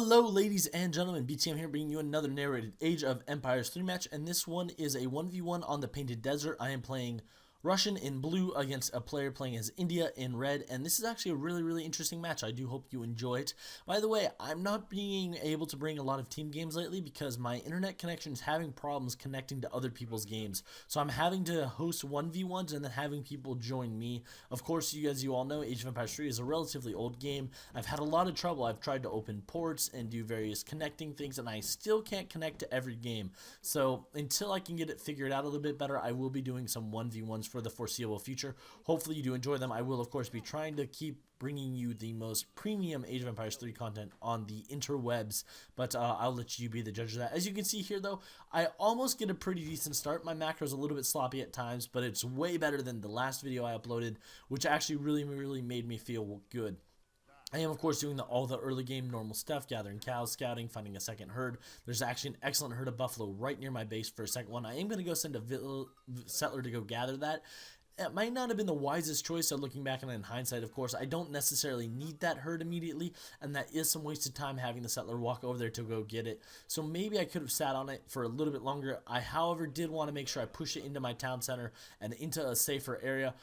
Hello ladies and gentlemen, BTM here bringing you another narrated Age of Empires 3 match, and this one is a 1v1 on the Painted Desert. I am playing Russian in blue against a player playing as India in red, and this is actually a really interesting match. I do hope you enjoy it. By the way, I'm not being able to bring a lot of team games lately because my internet connection is having problems connecting to other people's games. So I'm having to host 1v1s and then having people join me. Of course, as you all know, Age of Empires 3 is a relatively old game. I've had a lot of trouble. I've tried to open ports and do various connecting things, and I still can't connect to every game. So until I can get it figured out a little bit better, I will be doing some 1v1s for the foreseeable future. Hopefully you do enjoy them. I will of course be trying to keep bringing you the most premium Age of Empires 3 content on the interwebs, but I'll let you be the judge of that. As you can see here though, I almost get a pretty decent start. My macro is a little bit sloppy at times, but it's way better than the last video I uploaded, which actually really made me feel good. I am, of course, doing all the early game normal stuff, gathering cows, scouting, finding a second herd. There's actually an excellent herd of buffalo right near my base for a second one. I am going to go send a settler to go gather that. It might not have been the wisest choice, so looking back on it in hindsight, of course, I don't necessarily need that herd immediately, and that is some wasted time having the settler walk over there to go get it. So maybe I could have sat on it for a little bit longer. I, however, did want to make sure I push it into my town center and into a safer area.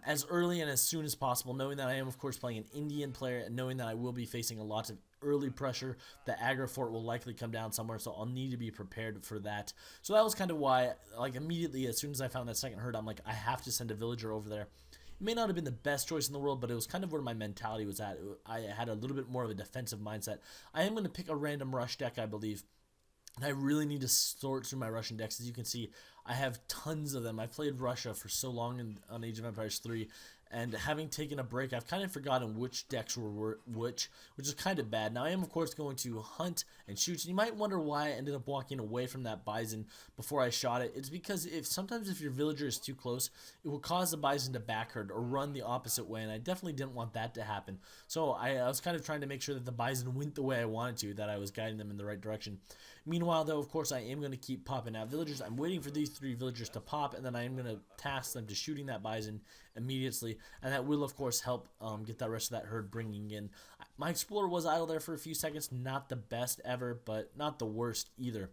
As early and as soon as possible, knowing that I am, of course, playing an Indian player and knowing that I will be facing a lot of early pressure. The aggro fort will likely come down somewhere, so I'll need to be prepared for that. So that was kind of why, like, immediately as soon as I found that second herd, I'm like, I have to send a villager over there. It may not have been the best choice in the world, but it was kind of where my mentality was at. I had a little bit more of a defensive mindset. I am going to pick a random rush deck, I believe. And I really need to sort through my Russian decks. As you can see, I have tons of them. I've played Russia for so long on Age of Empires 3, and having taken a break, I've kind of forgotten which decks were which is kind of bad. Now, I am, of course, going to hunt and shoot. And you might wonder why I ended up walking away from that bison before I shot it. It's because sometimes if your villager is too close, it will cause the bison to back herd or run the opposite way, and I definitely didn't want that to happen. So I was kind of trying to make sure that the bison went the way I wanted to, that I was guiding them in the right direction. Meanwhile, though, of course, I am going to keep popping out villagers. I'm waiting for these 3 villagers to pop, and then I am going to task them to shooting that bison immediately, and that will, of course, help get that rest of that herd bringing in. My explorer was idle there for a few seconds. Not the best ever, but not the worst either.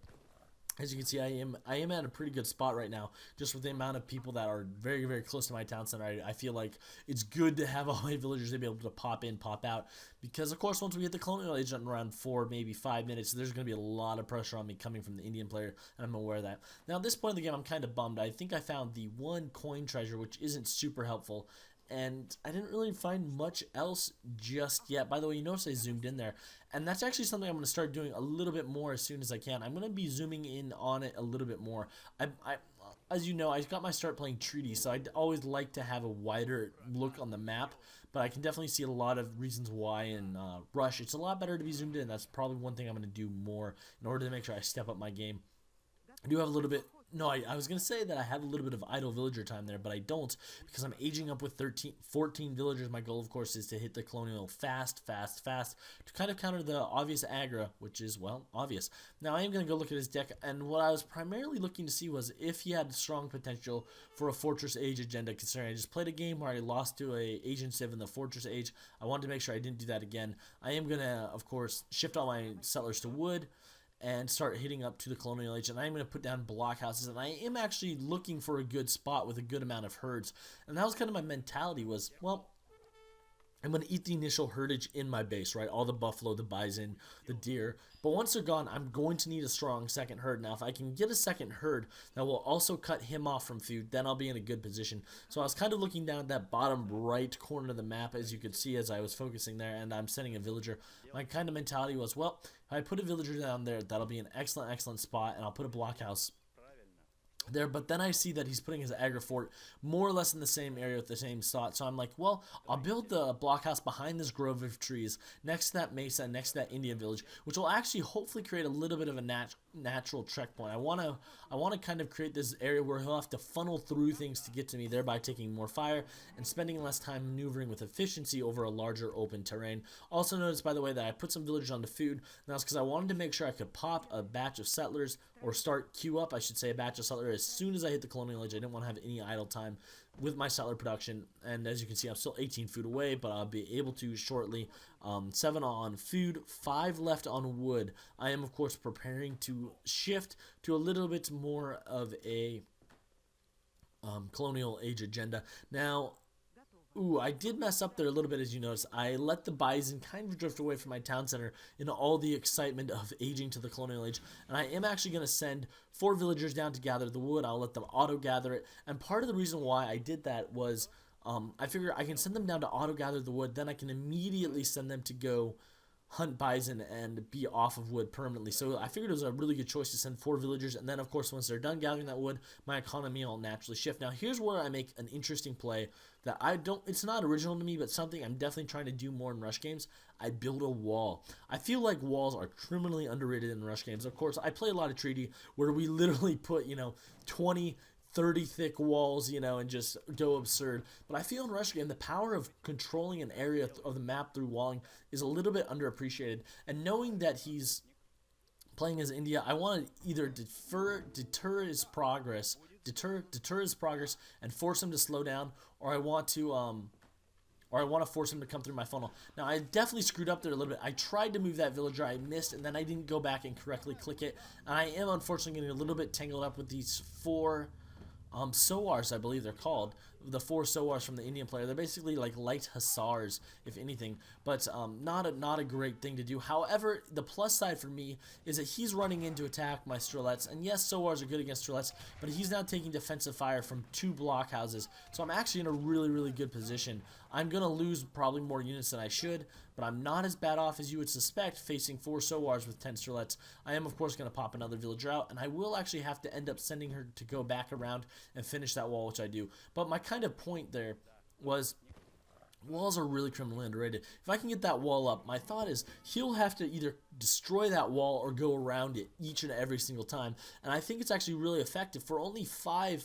As you can see, I am at a pretty good spot right now, just with the amount of people that are very close to my town center. I feel like it's good to have all my villagers to be able to pop in, pop out, because of course once we hit the colonial age in around 4, maybe 5 minutes, there's going to be a lot of pressure on me coming from the Indian player, and I'm aware of that. Now at this point in the game, I'm kind of bummed. I think I found the 1 coin treasure, which isn't super helpful, and I didn't really find much else just yet. By the way, you notice I zoomed in there, and that's actually something I'm going to start doing a little bit more as soon as I can. I'm going to be zooming in on it a little bit more. As you know, I got my start playing treaty, so I'd always like to have a wider look on the map, but I can definitely see a lot of reasons why in Rush it's a lot better to be zoomed in. That's probably one thing I'm going to do more in order to make sure I step up my game. I do have a little bit... No, I was going to say that I have a little bit of idle villager time there, but I don't, because I'm aging up with 14 villagers. My goal, of course, is to hit the colonial fast, to kind of counter the obvious aggro, which is, well, obvious. Now, I am going to go look at his deck, and what I was primarily looking to see was if he had strong potential for a Fortress Age agenda, considering I just played a game where I lost to a Asian Civ in the Fortress Age. I wanted to make sure I didn't do that again. I am going to, of course, shift all my settlers to wood, and start hitting up to the colonial age, and I'm going to put down blockhouses, and I am actually looking for a good spot with a good amount of herds, and that was kind of my mentality was, well, I'm going to eat the initial herdage in my base, right? All the buffalo, the bison, the deer. But once they're gone, I'm going to need a strong second herd. Now, if I can get a second herd that will also cut him off from food, then I'll be in a good position. So I was kind of looking down at that bottom right corner of the map, as you could see as I was focusing there, and I'm sending a villager. My kind of mentality was, well, if I put a villager down there, that'll be an excellent spot, and I'll put a blockhouse there, but then I see that he's putting his aggro fort more or less in the same area with the same slot, so I'm like, well, I'll build the blockhouse behind this grove of trees next to that mesa, next to that Indian village, which will actually hopefully create a little bit of a natural checkpoint. I want to kind of create this area where he'll have to funnel through things to get to me, thereby taking more fire and spending less time maneuvering with efficiency over a larger open terrain. Also notice, by the way, that I put some villagers onto food, and that's because I wanted to make sure I could pop a batch of settlers, or start queue up, I should say, a batch of settlers as soon as I hit the colonial age. I didn't want to have any idle time with my settler production, and as you can see, I'm still 18 food away, but I'll be able to shortly. 7 on food, 5 left on wood. I am, of course, preparing to shift to a little bit more of a colonial age agenda. Now, ooh, I did mess up there a little bit, as you notice. I let the bison kind of drift away from my town center in all the excitement of aging to the colonial age. And I am actually going to send 4 villagers down to gather the wood. I'll let them auto-gather it. And part of the reason why I did that was I figured I can send them down to auto-gather the wood. Then I can immediately send them to go hunt bison and be off of wood permanently. So I figured it was a really good choice to send 4 villagers, and then of course once they're done gathering that wood, my economy will naturally shift. Now here's where I make an interesting play that it's not original to me, but something I'm definitely trying to do more in rush games. I build a wall. I feel like walls are criminally underrated in rush games. Of course, I play a lot of treaty where we literally put 20 30 thick walls, and just go absurd. But I feel in rush game the power of controlling an area of the map through walling is a little bit underappreciated. And knowing that he's playing as India, I want to either deter his progress and force him to slow down, or I want to force him to come through my funnel. Now, I definitely screwed up there a little bit. I tried to move that villager, I missed, and then I didn't go back and correctly click it. And I am unfortunately getting a little bit tangled up with these 4 Sowars, I believe they're called. The 4 Sowars from the Indian player. They're basically like light hussars, if anything, but not a great thing to do. However, the plus side for me is that he's running in to attack my Strelets, and yes, Sowars are good against Strelets, but he's now taking defensive fire from 2 blockhouses, so I'm actually in a really, really good position. I'm going to lose probably more units than I should, but I'm not as bad off as you would suspect facing 4 Sowars with 10 Strelets. I am, of course, going to pop another villager out, and I will actually have to end up sending her to go back around and finish that wall, which I do. But my kind of point there was walls are really criminally underrated. If I can get that wall up, my thought is he'll have to either destroy that wall or go around it each and every single time. And I think it's actually really effective. For only 5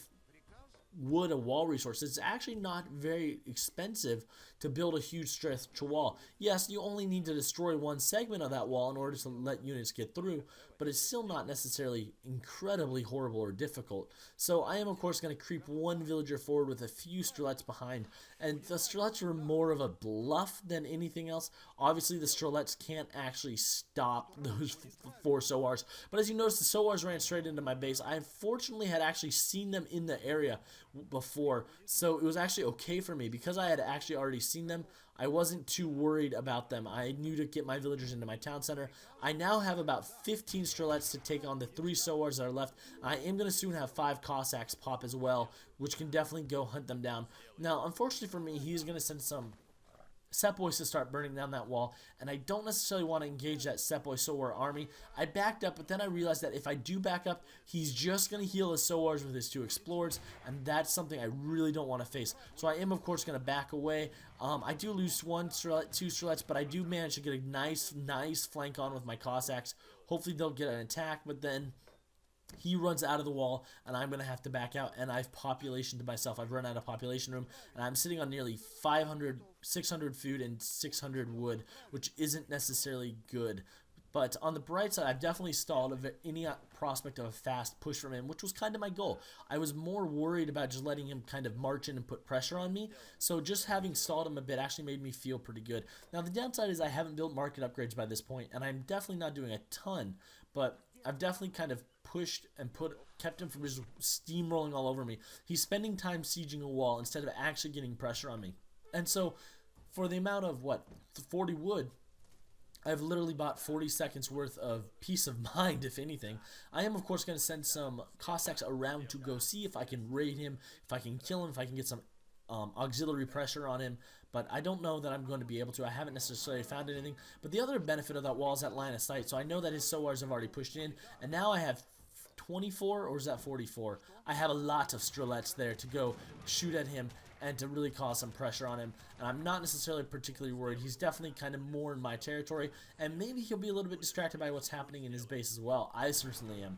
wood a wall resource, it's actually not very expensive to build a huge structural wall. Yes, you only need to destroy 1 segment of that wall in order to let units get through, but it's still not necessarily incredibly horrible or difficult. So I am, of course, going to creep 1 villager forward with a few Strelets behind, and the Strelets are more of a bluff than anything else. Obviously, the Strelets can't actually stop those 4 Sowars, but as you notice, the Sowars ran straight into my base. I unfortunately had actually seen them in the area before, so it was actually okay for me because I had actually already seen them. I wasn't too worried about them. I knew to get my villagers into my town center. I now have about 15 Strelets to take on the 3 Sowars that are left. I am going to soon have 5 Cossacks pop as well, which can definitely go hunt them down. Now, unfortunately for me, he's going to send some Sepoys to start burning down that wall, and I don't necessarily want to engage that Sepoy Sowar army. I backed up, but then I realized that if I do back up, he's just going to heal his Sowars with his 2 Explorers, and that's something I really don't want to face. So I am, of course, going to back away. I do lose 2 Strelets, but I do manage to get a nice flank on with my Cossacks. Hopefully they'll get an attack, but then he runs out of the wall, and I'm going to have to back out, and I've population to myself. I've run out of population room, and I'm sitting on nearly 600 food and 600 wood, which isn't necessarily good. But on the bright side, I've definitely stalled any prospect of a fast push from him, which was kind of my goal. I was more worried about just letting him kind of march in and put pressure on me, so just having stalled him a bit actually made me feel pretty good. Now, the downside is I haven't built market upgrades by this point, and I'm definitely not doing a ton, but I've definitely kind of pushed and kept him from just steamrolling all over me. He's spending time sieging a wall instead of actually getting pressure on me. And so, for the amount of, 40 wood, I've literally bought 40 seconds worth of peace of mind, if anything. I am, of course, going to send some Cossacks around to go see if I can raid him, if I can kill him, if I can get some auxiliary pressure on him, but I don't know that I'm going to be able to. I haven't necessarily found anything, but the other benefit of that wall is that line of sight, so I know that his Sowars have already pushed in, and now I have 24, or is that 44? I have a lot of Strelets there to go shoot at him and to really cause some pressure on him, and I'm not necessarily particularly worried. He's definitely kind of more in my territory, and maybe he'll be a little bit distracted by what's happening in his base as well. I certainly am.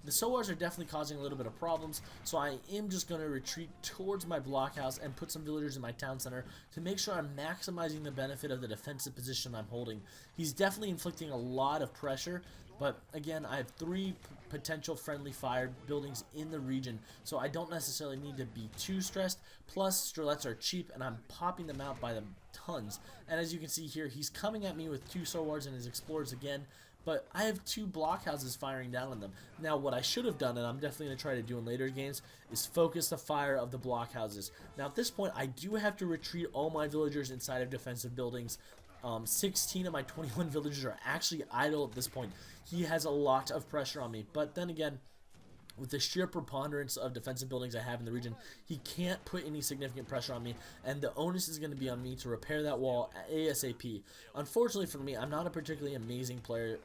The Sowars are definitely causing a little bit of problems, so I am just going to retreat towards my blockhouse and put some villagers in my town center to make sure I'm maximizing the benefit of the defensive position I'm holding. He's definitely inflicting a lot of pressure, But again, I have 3 potential friendly fire buildings in the region, so I don't necessarily need to be too stressed. Plus, Strelets are cheap, and I'm popping them out by the tons. And as you can see here, he's coming at me with 2 Sowars and his Explorers again, but I have 2 blockhouses firing down on them. Now, what I should have done, and I'm definitely going to try to do in later games, is focus the fire of the blockhouses. Now, at this point, I do have to retreat all my villagers inside of defensive buildings. 16 of my 21 villagers are actually idle at this point. He has a lot of pressure on me, but then again, with the sheer preponderance of defensive buildings I have in the region, he can't put any significant pressure on me, and the onus is going to be on me to repair that wall ASAP. Unfortunately for me, I'm not a particularly amazing player,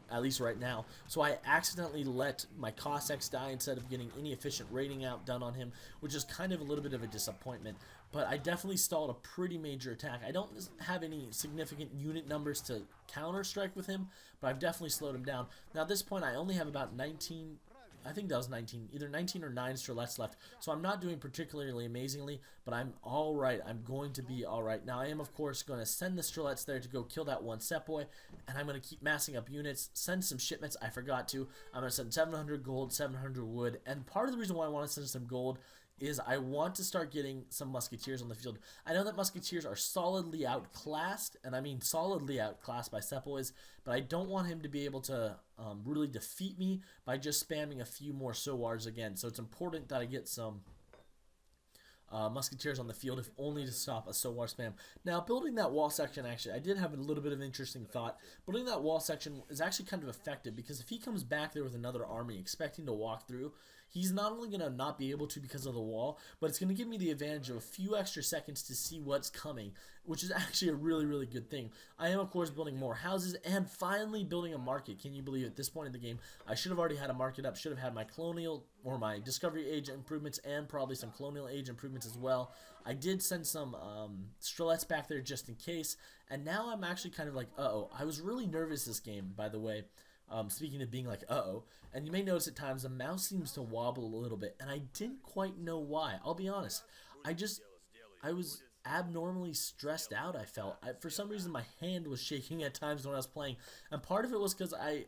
at least right now, so I accidentally let my Cossacks die instead of getting any efficient raiding out done on him, which is kind of a little bit of a disappointment. But I definitely stalled a pretty major attack. I don't have any significant unit numbers to counter-strike with him, but I've definitely slowed him down. Now at this point I only have about 19, I think that was 19, either 19 or 9 Strelets left, so I'm not doing particularly amazingly, but I'm alright. I'm going to be alright. Now I am of course going to send the Strelets there to go kill that one Sepoy, and I'm going to keep massing up units, send some shipments. I forgot to. I'm going to send 700 gold, 700 wood, and part of the reason why I want to send some gold is I want to start getting some musketeers on the field. I know that musketeers are solidly outclassed, and I mean solidly outclassed by Sepoys, but I don't want him to be able to really defeat me by just spamming a few more Sowars again. So it's important that I get some musketeers on the field, if only to stop a Sowar spam. Now, building that wall section, actually, I did have a little bit of an interesting thought. Building that wall section is actually kind of effective, because if he comes back there with another army expecting to walk through, he's not only going to not be able to because of the wall, but it's going to give me the advantage of a few extra seconds to see what's coming, which is actually a really, really good thing. I am, of course, building more houses and finally building a market. Can you believe at this point in the game, I should have already had a market up, should have had my colonial or my discovery age improvements and probably some colonial age improvements as well. I did send some Strelets back there just in case, and now I'm actually kind of like, uh-oh. I was really nervous this game, by the way. Speaking of being like, uh-oh, and you may notice at times the mouse seems to wobble a little bit, and I didn't quite know why. I'll be honest. I was abnormally stressed out, I felt. For some reason, my hand was shaking at times when I was playing, and part of it was because I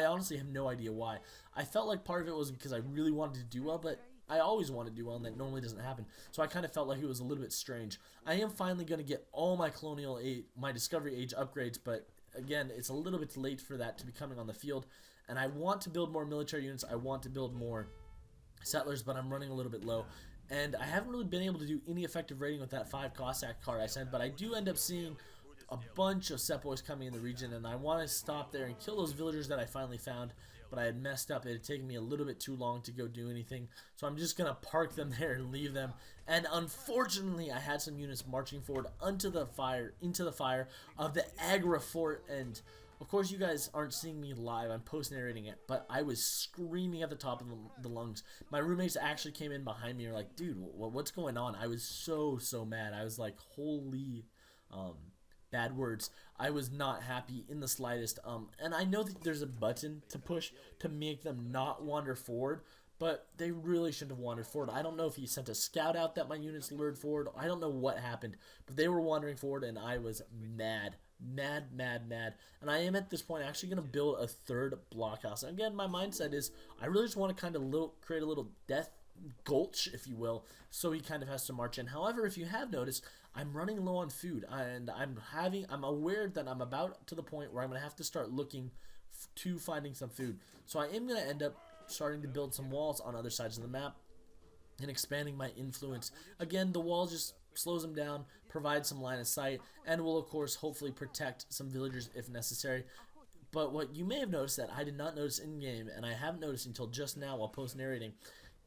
honestly have no idea why. I felt like part of it was because I really wanted to do well, but I always want to do well, and that normally doesn't happen. So I kind of felt like it was a little bit strange. I am finally going to get all my colonial age, my discovery age upgrades, but again, it's a little bit late for that to be coming on the field, and I want to build more military units. I want to build more settlers, but I'm running a little bit low, and I haven't really been able to do any effective raiding with that 5 Cossack card I sent, but I do end up seeing a bunch of Sepoys coming in the region, and I want to stop there and kill those villagers that I finally found, but I had messed up. It had taken me a little bit too long to go do anything, so I'm just going to park them there and leave them. And unfortunately, I had some units marching forward into the fire of the Agra fort, and of course you guys aren't seeing me live, I'm post-narrating it, but I was screaming at the top of the lungs. My roommates actually came in behind me and were like, dude, what's going on? I was so mad. I was like, holy bad words. I was not happy in the slightest, and I know that there's a button to push to make them not wander forward, but they really shouldn't have wandered forward. I don't know if he sent a scout out that my units lured forward. I don't know what happened, but they were wandering forward, and I was mad. And I am at this point actually going to build a 3rd blockhouse. And again, my mindset is I really just want to kind of create a little death gulch, if you will, so he kind of has to march in. However, if you have noticed, I'm running low on food, and I'm aware that I'm about to the point where I'm going to have to start looking to finding some food. So I am going to end up starting to build some walls on other sides of the map and expanding my influence. Again, the wall just slows them down, provides some line of sight, and will of course hopefully protect some villagers if necessary. But what you may have noticed that I did not notice in game, and I haven't noticed until just now while post narrating,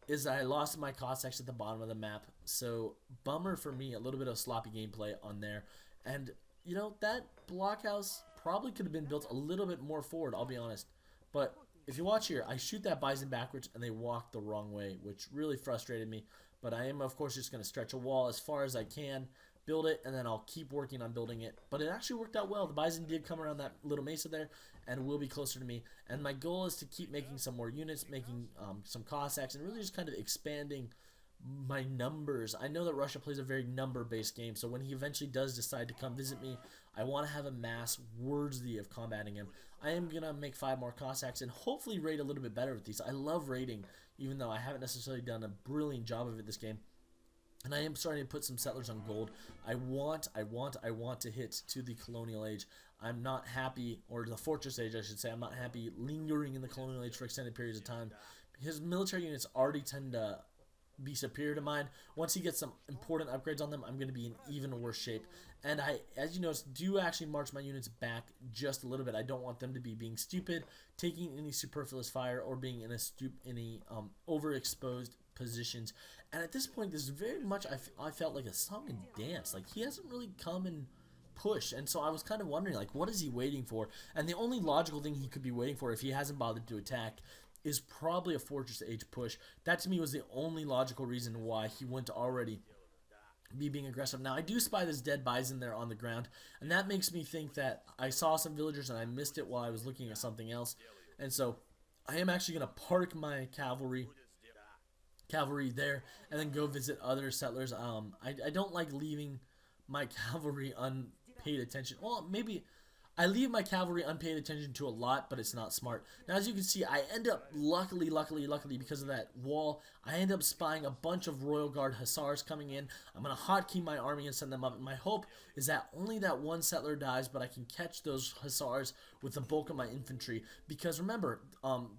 is that I lost my Cossacks at the bottom of the map. So bummer for me, a little bit of sloppy gameplay on there. And you know, that blockhouse probably could have been built a little bit more forward, I'll be honest. But if you watch here, I shoot that bison backwards and they walk the wrong way, which really frustrated me. But I am, of course, just going to stretch a wall as far as I can, build it, and then I'll keep working on building it. But it actually worked out well. The bison did come around that little mesa there and will be closer to me. And my goal is to keep making some more units, making some Cossacks, and really just kind of expanding my numbers. I know that Russia plays a very number-based game, so when he eventually does decide to come visit me, I want to have a mass worthy of combating him. I am going to make 5 more Cossacks and hopefully raid a little bit better with these. I love raiding, even though I haven't necessarily done a brilliant job of it this game. And I am starting to put some settlers on gold. I want to hit to the colonial age. I'm not happy, or the fortress age I should say, I'm not happy lingering in the colonial age for extended periods of time. His military units already tend to be superior to mine. Once he gets some important upgrades on them, I'm going to be in even worse shape. And I, as you notice, do actually march my units back just a little bit. I don't want them to be being stupid, taking any superfluous fire, or being in a overexposed positions. And at this point, this is very much, I felt like a song and dance. Like, he hasn't really come and push, and so I was kind of wondering, like, what is he waiting for? And the only logical thing he could be waiting for, if he hasn't bothered to attack, is probably a fortress age push. That to me was the only logical reason why he wouldn't already be being aggressive. Now I do spy this dead bison there on the ground, and that makes me think that I saw some villagers and I missed it while I was looking at something else. And so I am actually going to park my cavalry there and then go visit other settlers. I don't like leaving my cavalry unpaid attention. Well, maybe I leave my cavalry unpaid attention to a lot, but it's not smart. Now, as you can see, I end up, luckily, because of that wall, I end up spying a bunch of Royal Guard Hussars coming in. I'm going to hotkey my army and send them up. And my hope is that only that one settler dies, but I can catch those Hussars with the bulk of my infantry. Because remember,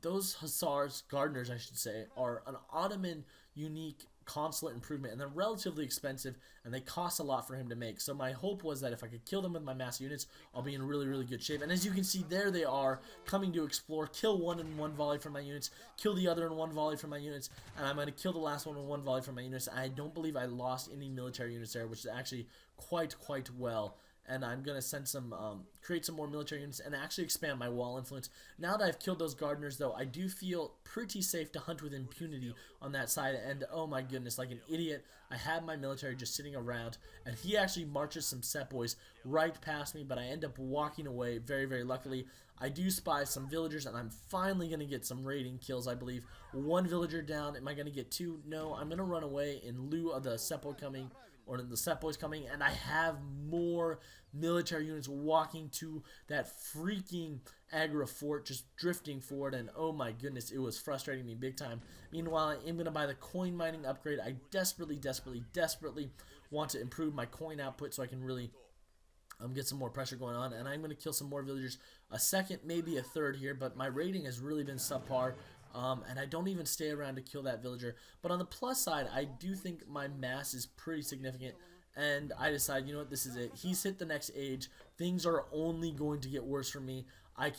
those Hussars, Gardeners, I should say, are an Ottoman unique consulate improvement, and they're relatively expensive, and they cost a lot for him to make. So my hope was that if I could kill them with my mass units, I'll be in really good shape. And as you can see, there they are, coming to explore. Kill one in one volley from my units, kill the other in one volley from my units, and I'm going to kill the last one in one volley from my units. I don't believe I lost any military units there, which is actually quite well. And I'm going to send some, create some more military units and actually expand my wall influence. Now that I've killed those gardeners, though, I do feel pretty safe to hunt with impunity on that side. And oh my goodness, like an idiot, I have my military just sitting around, and he actually marches some Sepoys right past me, but I end up walking away very luckily. I do spy some villagers, and I'm finally going to get some raiding kills, I believe. 1 villager down. Am I going to get 2? No, I'm going to run away in lieu of the Sepoy coming, or the Sepoys coming, and I have more military units walking to that freaking Agra fort, just drifting forward, and oh my goodness, it was frustrating me big time. Meanwhile, I am going to buy the coin mining upgrade. I desperately want to improve my coin output so I can really get some more pressure going on, and I'm going to kill some more villagers. A second, maybe a third here, but my rating has really been subpar. And I don't even stay around to kill that villager. But on the plus side, I do think my mass is pretty significant. And I decide, you know what, this is it. He's hit the next age. Things are only going to get worse for me. I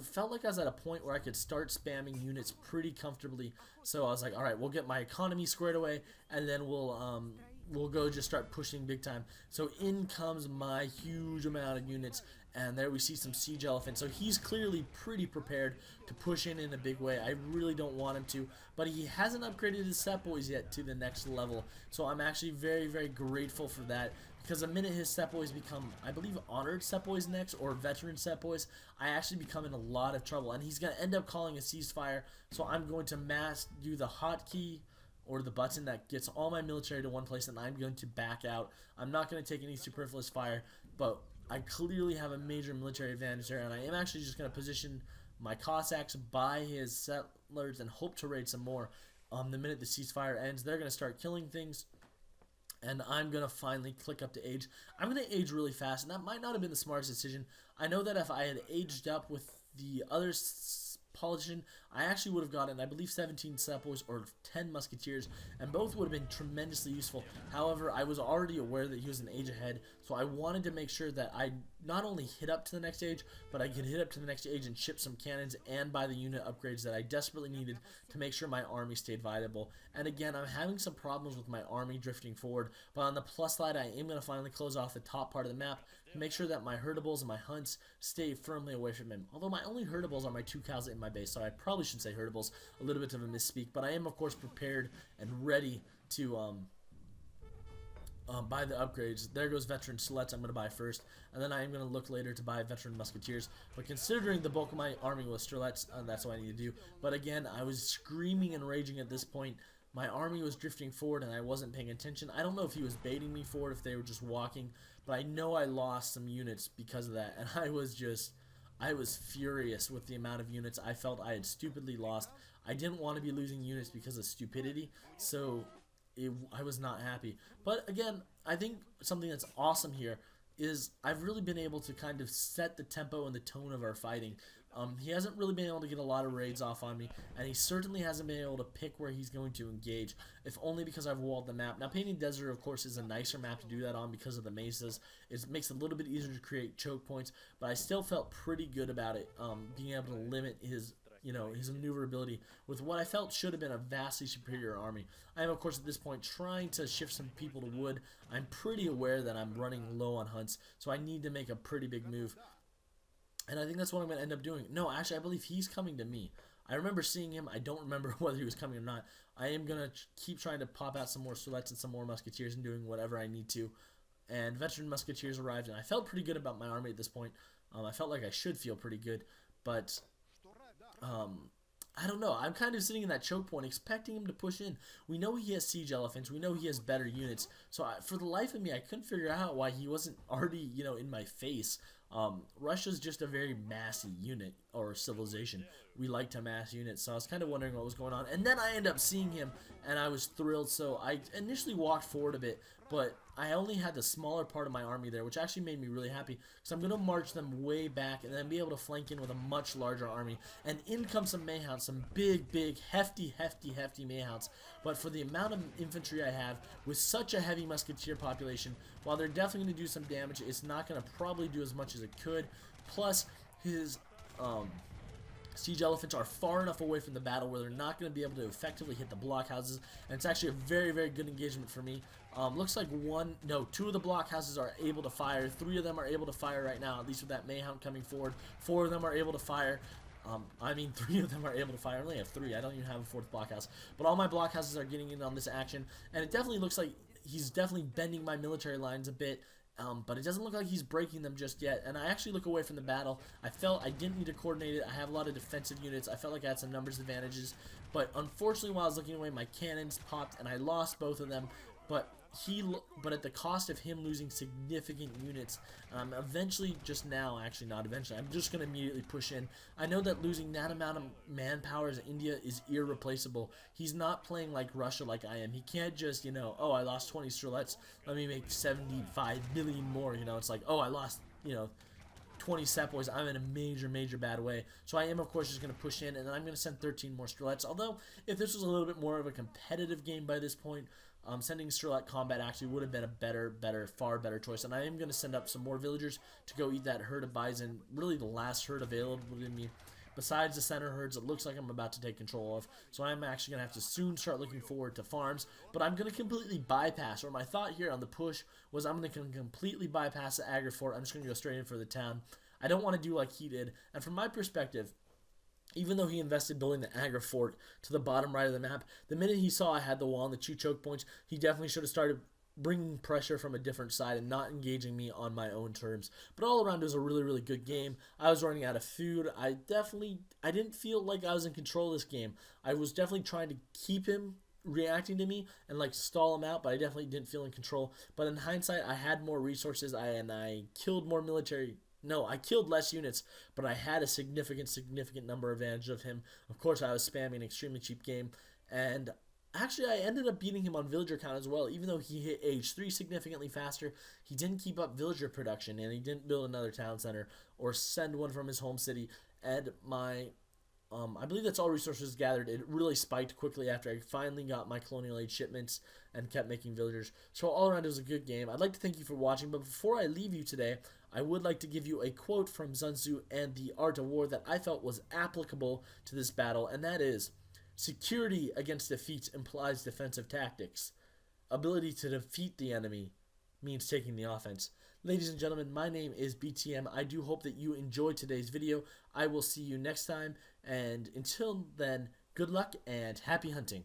felt like I was at a point where I could start spamming units pretty comfortably. So I was like, all right, we'll get my economy squared away, and then we'll go just start pushing big time. So in comes my huge amount of units, and there we see some siege elephants. So he's clearly pretty prepared to push in a big way. I really don't want him to, but he hasn't upgraded his Sepoys yet to the next level. So I'm actually very grateful for that, because the minute his Sepoys become, I believe, honored Sepoys next, or veteran Sepoys, I actually become in a lot of trouble. And he's going to end up calling a ceasefire, so I'm going to mass do the hotkey, or the button that gets all my military to one place, and I'm going to back out. I'm not going to take any superfluous fire, but I clearly have a major military advantage there, and I am actually just going to position my Cossacks by his settlers and hope to raid some more. The minute the ceasefire ends, they're going to start killing things, and I'm going to finally click up to age. I'm going to age really fast, and that might not have been the smartest decision. I know that if I had aged up with the other politician, I actually would have gotten, I believe, 17 Sepoys or 10 Musketeers, and both would have been tremendously useful. However, I was already aware that he was an age ahead, so I wanted to make sure that I not only hit up to the next age, but I could hit up to the next age and ship some cannons and buy the unit upgrades that I desperately needed to make sure my army stayed viable. And again, I'm having some problems with my army drifting forward, but on the plus side, I am going to finally close off the top part of the map to make sure that my herdables and my hunts stay firmly away from him. Although my only herdables are my 2 cows in my base, so I probably should say herdables, a little bit of a misspeak, but I am of course prepared and ready to buy the upgrades. There goes veteran Sluts, I'm going to buy first, and then I am going to look later to buy veteran Musketeers. But considering the bulk of my army was Strelets, that's what I need to do. But again, I was screaming and raging at this point. my army was drifting forward and I wasn't paying attention. I don't know if he was baiting me for it, if they were just walking, but I know I lost some units because of that, and I was furious with the amount of units I felt I had stupidly lost. I didn't want to be losing units because of stupidity, so I was not happy. But again, I think something that's awesome here is I've really been able to kind of set the tempo and the tone of our fighting. He hasn't really been able to get a lot of raids off on me, and he certainly hasn't been able to pick where he's going to engage, if only because I've walled the map. Now, Painted Desert, of course, is a nicer map to do that on because of the mesas. It makes it a little bit easier to create choke points, but I still felt pretty good about it, being able to limit his his maneuverability with what I felt should have been a vastly superior army. I am, of course, at this point trying to shift some people to wood. I'm pretty aware that I'm running low on hunts, so I need to make a pretty big move. And I think that's what I'm going to end up doing. No, actually, I believe he's coming to me. I remember seeing him. I don't remember whether he was coming or not. I am going to keep trying to pop out some more Sterlets and some more Musketeers and doing whatever I need to. And Veteran Musketeers arrived, and I felt pretty good about my army at this point. I felt like I should feel pretty good, but I don't know. I'm kind of sitting in that choke point, expecting him to push in. We know he has siege elephants. We know he has better units. So for the life of me, I couldn't figure out why he wasn't already, in my face. Russia's just a very massy unit, or civilization. We like to mass units, so I was kind of wondering what was going on. And then I end up seeing him, and I was thrilled. So I initially walked forward a bit, but I only had the smaller part of my army there, which actually made me really happy, because I'm going to march them way back and then be able to flank in with a much larger army. And in comes some Mayhounds, some big, hefty Mayhounds. But for the amount of infantry I have, with such a heavy musketeer population, while they're definitely going to do some damage, it's not going to probably do as much as it could. Plus, his siege elephants are far enough away from the battle where they're not going to be able to effectively hit the blockhouses, and it's actually a very good engagement for me. Looks like two of the blockhouses are able to fire. 3 of them are able to fire right now, at least with that Mayhound coming forward. 4 of them are able to fire. 3 of them are able to fire. I only have 3. I don't even have a 4th blockhouse. But all my blockhouses are getting in on this action, and it definitely looks like he's definitely bending my military lines a bit. But it doesn't look like he's breaking them just yet. And I actually look away from the battle. I felt I didn't need to coordinate it. I have a lot of defensive units. I felt like I had some numbers advantages. But unfortunately, while I was looking away, my cannons popped, and I lost both of them. But at the cost of him losing significant units. Eventually, just now, actually not eventually, I'm just going to immediately push in. I know that losing that amount of manpower as India is irreplaceable. He's not playing like Russia like I am. He can't just, oh, I lost 20 Sterlets, let me make 75 million more. It's like, oh, I lost, 20 Sepoys, I'm in a major bad way. So I am, of course, just going to push in, and then I'm going to send 13 more Sterlets. Although, if this was a little bit more of a competitive game by this point, sending Sterlet combat actually would have been a far better choice. And I am going to send up some more villagers to go eat that herd of bison, really the last herd available to me. Besides the center herds, it looks like I'm about to take control of. So I'm actually going to have to soon start looking forward to farms. But I'm going to completely bypass, or my thought here on the push was I'm going to completely bypass the Agri Fort. I'm just going to go straight in for the town. I don't want to do like he did. And from my perspective, even though he invested building the Agri Fort to the bottom right of the map, the minute he saw I had the wall and the 2 choke points, he definitely should have started bringing pressure from a different side and not engaging me on my own terms. But all around, it was a really good game. I was running out of food. I didn't feel like I was in control of this game. I was definitely trying to keep him reacting to me and like stall him out, but I definitely didn't feel in control. But in hindsight, I had more resources and I killed more military. No, I killed less units, but I had a significant number advantage of him. Of course, I was spamming an extremely cheap game, and actually I ended up beating him on villager count as well. Even though he hit age 3 significantly faster, he didn't keep up villager production, and he didn't build another town center or send one from his home city. And I believe that's all resources gathered. It really spiked quickly after I finally got my colonial aid shipments and kept making villagers. So all around, it was a good game. I'd like to thank you for watching, but before I leave you today, I would like to give you a quote from Sun Tzu and the Art of War that I felt was applicable to this battle, and that is, security against defeat implies defensive tactics. Ability to defeat the enemy means taking the offense. Ladies and gentlemen, my name is BTM. I do hope that you enjoyed today's video. I will see you next time, and until then, good luck and happy hunting.